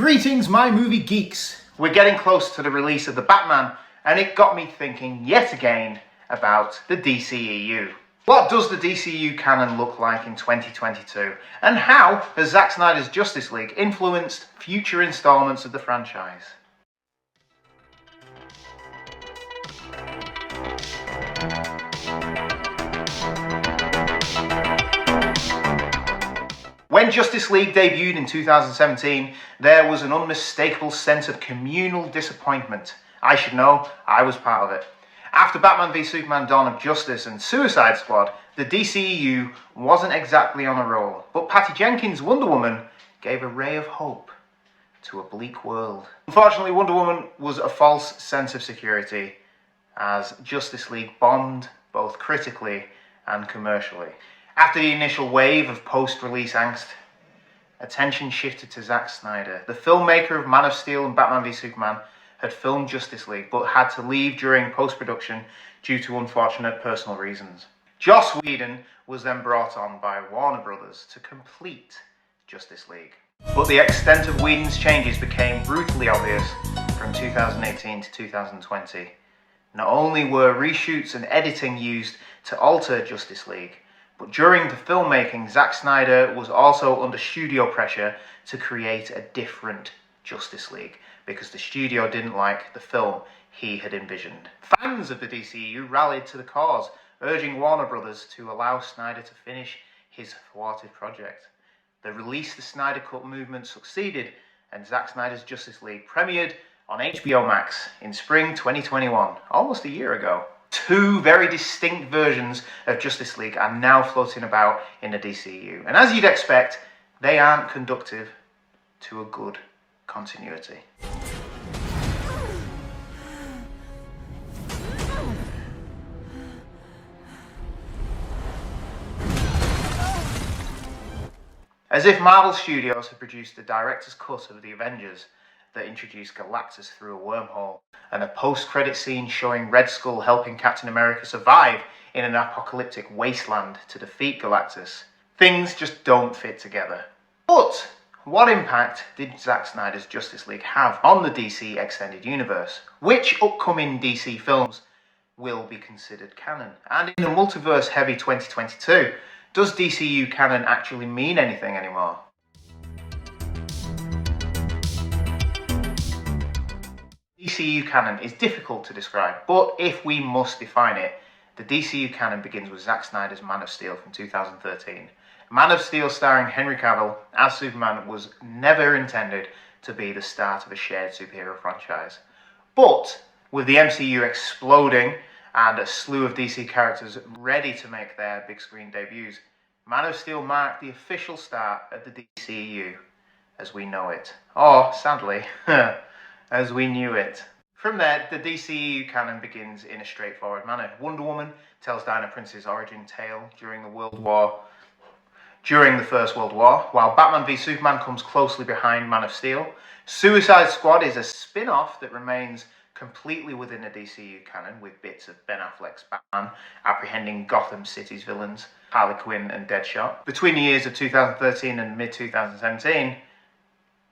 Greetings, my movie geeks! We're getting close to the release of The Batman, and it got me thinking yet again about the DCEU. What does the DCEU canon look like in 2022? And how has Zack Snyder's Justice League influenced future installments of the franchise? When Justice League debuted in 2017, there was an unmistakable sense of communal disappointment. I should know, I was part of it. After Batman v Superman: Dawn of Justice and Suicide Squad, the DCEU wasn't exactly on a roll, but Patty Jenkins' Wonder Woman gave a ray of hope to a bleak world. Unfortunately, Wonder Woman was a false sense of security, as Justice League bombed both critically and commercially. After the initial wave of post-release angst, attention shifted to Zack Snyder. The filmmaker of Man of Steel and Batman v Superman had filmed Justice League, but had to leave during post-production due to unfortunate personal reasons. Joss Whedon was then brought on by Warner Brothers to complete Justice League. But the extent of Whedon's changes became brutally obvious from 2018 to 2020. Not only were reshoots and editing used to alter Justice League, but during the filmmaking, Zack Snyder was also under studio pressure to create a different Justice League, because the studio didn't like the film he had envisioned. Fans of the DCEU rallied to the cause, urging Warner Brothers to allow Snyder to finish his thwarted project. The Release the Snyder Cut movement succeeded, and Zack Snyder's Justice League premiered on HBO Max in spring 2021, almost a year ago. Two very distinct versions of Justice League are now floating about in the DCEU, and as you'd expect, they aren't conducive to a good continuity. As if Marvel Studios had produced the director's cut of The Avengers that introduced Galactus through a wormhole, and a post-credit scene showing Red Skull helping Captain America survive in an apocalyptic wasteland to defeat Galactus. Things just don't fit together. But what impact did Zack Snyder's Justice League have on the DC Extended Universe? Which upcoming DC films will be considered canon? And in a multiverse-heavy 2022, does DCU canon actually mean anything anymore? DCU canon is difficult to describe, but if we must define it, the DCU canon begins with Zack Snyder's Man of Steel from 2013. Man of Steel starring Henry Cavill as Superman was never intended to be the start of a shared superhero franchise. But with the MCU exploding and a slew of DC characters ready to make their big screen debuts, Man of Steel marked the official start of the DCEU as we know it. Or, sadly, as we knew it. From there, the DCEU canon begins in a straightforward manner. Wonder Woman tells Diana Prince's origin tale during the First World War, while Batman v Superman comes closely behind Man of Steel. Suicide Squad is a spin-off that remains completely within the DCEU canon, with bits of Ben Affleck's Batman apprehending Gotham City's villains, Harley Quinn and Deadshot. Between the years of 2013 and mid-2017,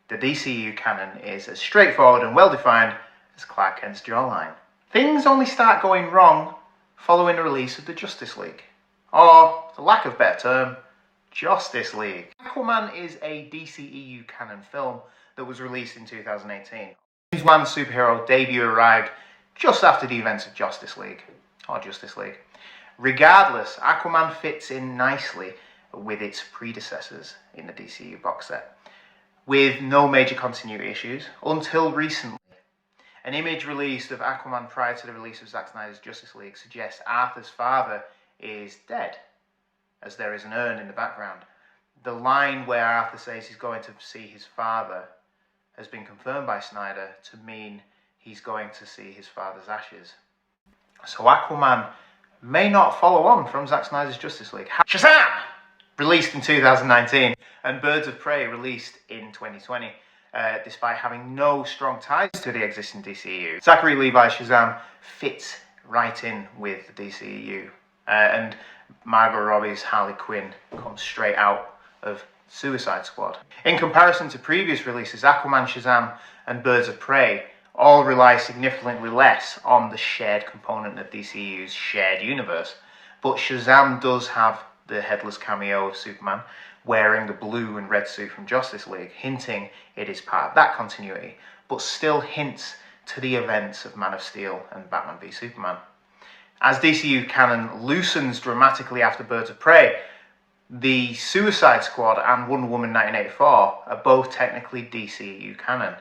the DCEU canon is as straightforward and well-defined as Clark Kent's jawline. Things only start going wrong following the release of the Justice League. Or, for lack of a better term, Justice League. Aquaman is a DCEU canon film that was released in 2018. James Wan's superhero debut arrived just after the events of Justice League. Regardless, Aquaman fits in nicely with its predecessors in the DCEU box set, with no major continuity issues until recently. An image released of Aquaman prior to the release of Zack Snyder's Justice League suggests Arthur's father is dead, as there is an urn in the background. The line where Arthur says he's going to see his father has been confirmed by Snyder to mean he's going to see his father's ashes. So Aquaman may not follow on from Zack Snyder's Justice League. Shazam! Released in 2019, and Birds of Prey released in 2020, despite having no strong ties to the existing DCEU. Zachary Levi's Shazam fits right in with the DCEU, and Margot Robbie's Harley Quinn comes straight out of Suicide Squad. In comparison to previous releases, Aquaman, Shazam and Birds of Prey all rely significantly less on the shared component of DCEU's shared universe. But Shazam does have the headless cameo of Superman wearing the blue and red suit from Justice League, hinting it is part of that continuity, but still hints to the events of Man of Steel and Batman v Superman. As DCEU canon loosens dramatically after Birds of Prey, the Suicide Squad and Wonder Woman 1984 are both technically DCEU canon.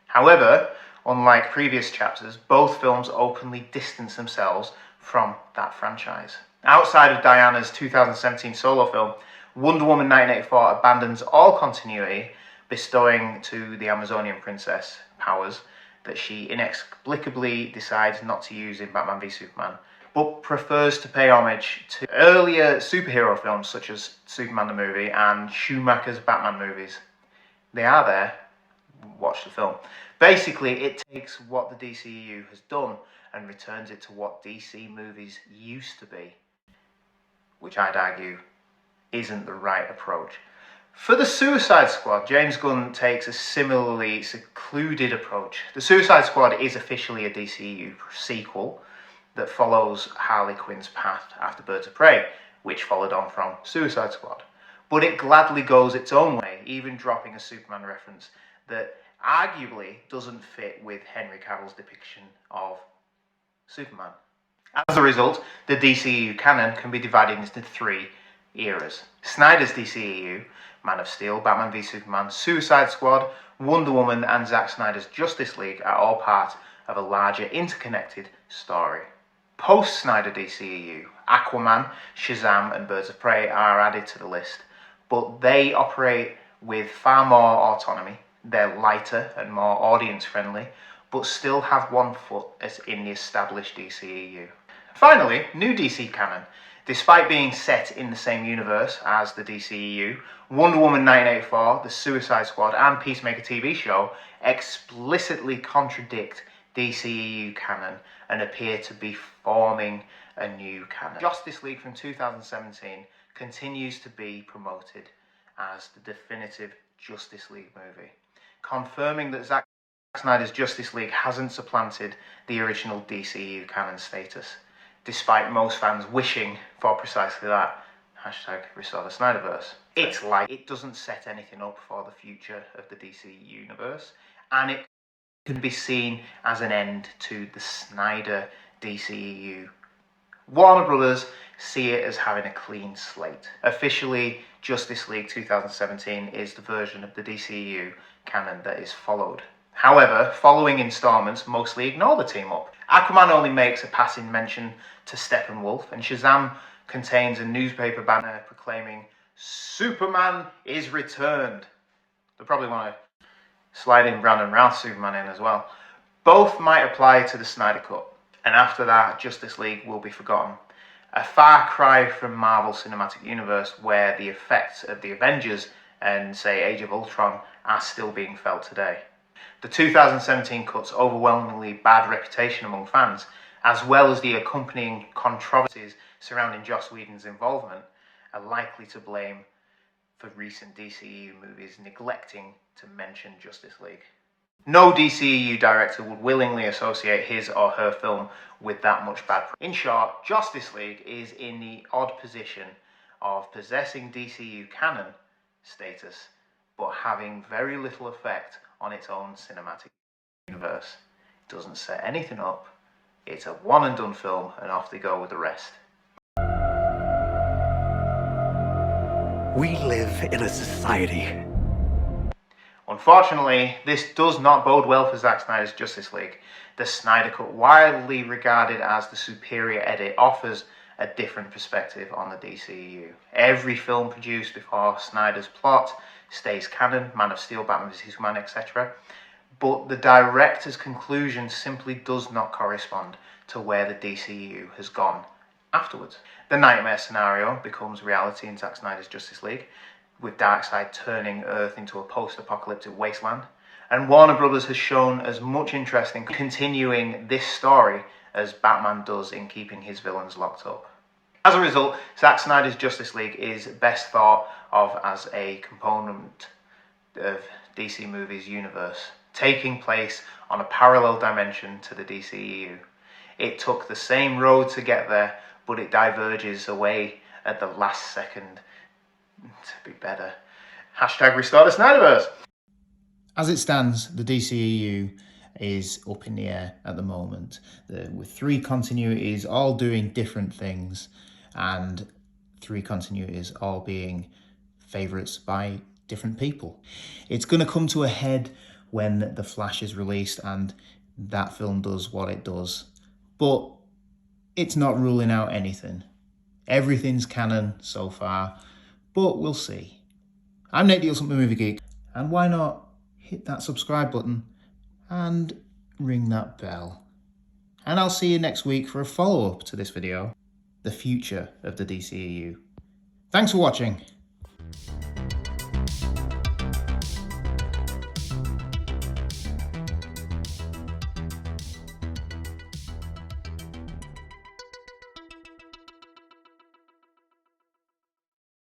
However, unlike previous chapters, both films openly distance themselves from that franchise. Outside of Diana's 2017 solo film, Wonder Woman 1984 abandons all continuity, bestowing to the Amazonian princess powers that she inexplicably decides not to use in Batman v Superman, but prefers to pay homage to earlier superhero films such as Superman the movie and Schumacher's Batman movies. They are there. Watch the film. Basically, it takes what the DCEU has done and returns it to what DC movies used to be, which I'd argue isn't the right approach. For the Suicide Squad, James Gunn takes a similarly secluded approach. The Suicide Squad is officially a DCEU sequel that follows Harley Quinn's path after Birds of Prey, which followed on from Suicide Squad. But it gladly goes its own way, even dropping a Superman reference that arguably doesn't fit with Henry Cavill's depiction of Superman. As a result, the DCEU canon can be divided into three eras. Snyder's DCEU, Man of Steel, Batman v Superman, Suicide Squad, Wonder Woman and Zack Snyder's Justice League are all part of a larger interconnected story. Post-Snyder DCEU, Aquaman, Shazam and Birds of Prey are added to the list, but they operate with far more autonomy. They're lighter and more audience-friendly, but still have one foot as in the established DCEU. Finally, new DC canon. Despite being set in the same universe as the DCEU, Wonder Woman 1984, the Suicide Squad and Peacemaker TV show explicitly contradict DCEU canon and appear to be forming a new canon. Justice League from 2017 continues to be promoted as the definitive Justice League movie, confirming that Zack Snyder's Justice League hasn't supplanted the original DCEU canon status, despite most fans wishing for precisely that. #Restore the Snyderverse. It's like it doesn't set anything up for the future of the DC universe, and it can be seen as an end to the Snyder DCEU. Warner Brothers see it as having a clean slate. Officially, Justice League 2017 is the version of the DCEU canon that is followed. However, following installments mostly ignore the team-up. Aquaman only makes a passing mention to Steppenwolf, and Shazam contains a newspaper banner proclaiming Superman is returned. They probably want to slide in Brandon Routh's Superman in as well. Both might apply to the Snyder Cut, and after that, Justice League will be forgotten. A far cry from Marvel Cinematic Universe, where the effects of the Avengers and, say, Age of Ultron are still being felt today. The 2017 cut's overwhelmingly bad reputation among fans, as well as the accompanying controversies surrounding Joss Whedon's involvement, are likely to blame for recent DCEU movies neglecting to mention Justice League. No DCEU director would willingly associate his or her film with that much bad. In short, Justice League is in the odd position of possessing DCEU canon status, but having very little effect on its own cinematic universe. It doesn't set anything up. It's a one and done film, and off they go with the rest. We live in a society. Unfortunately, this does not bode well for Zack Snyder's Justice League. The Snyder Cut, widely regarded as the superior edit, offers a different perspective on the DCEU. Every film produced before Snyder's plot stays canon, Man of Steel, Batman v Superman, etc. But the director's conclusion simply does not correspond to where the DCEU has gone afterwards. The nightmare scenario becomes reality in Zack Snyder's Justice League, with Darkseid turning Earth into a post-apocalyptic wasteland. And Warner Brothers has shown as much interest in continuing this story as Batman does in keeping his villains locked up. As a result, Zack Snyder's Justice League is best thought of as a component of DC Movies universe, taking place on a parallel dimension to the DCEU. It took the same road to get there, but it diverges away at the last second to be better. Hashtag restart the Snyderverse. As it stands, the DCEU is up in the air at the moment, with 3 continuities all doing different things, and 3 continuities all being favourites by different people. It's going to come to a head when The Flash is released and that film does what it does, but it's not ruling out anything. Everything's canon so far, but we'll see. I'm Nate the Ultimate Movie Geek, and why not hit that subscribe button and ring that bell. And I'll see you next week for a follow-up to this video, the future of the DCEU. Thanks for watching.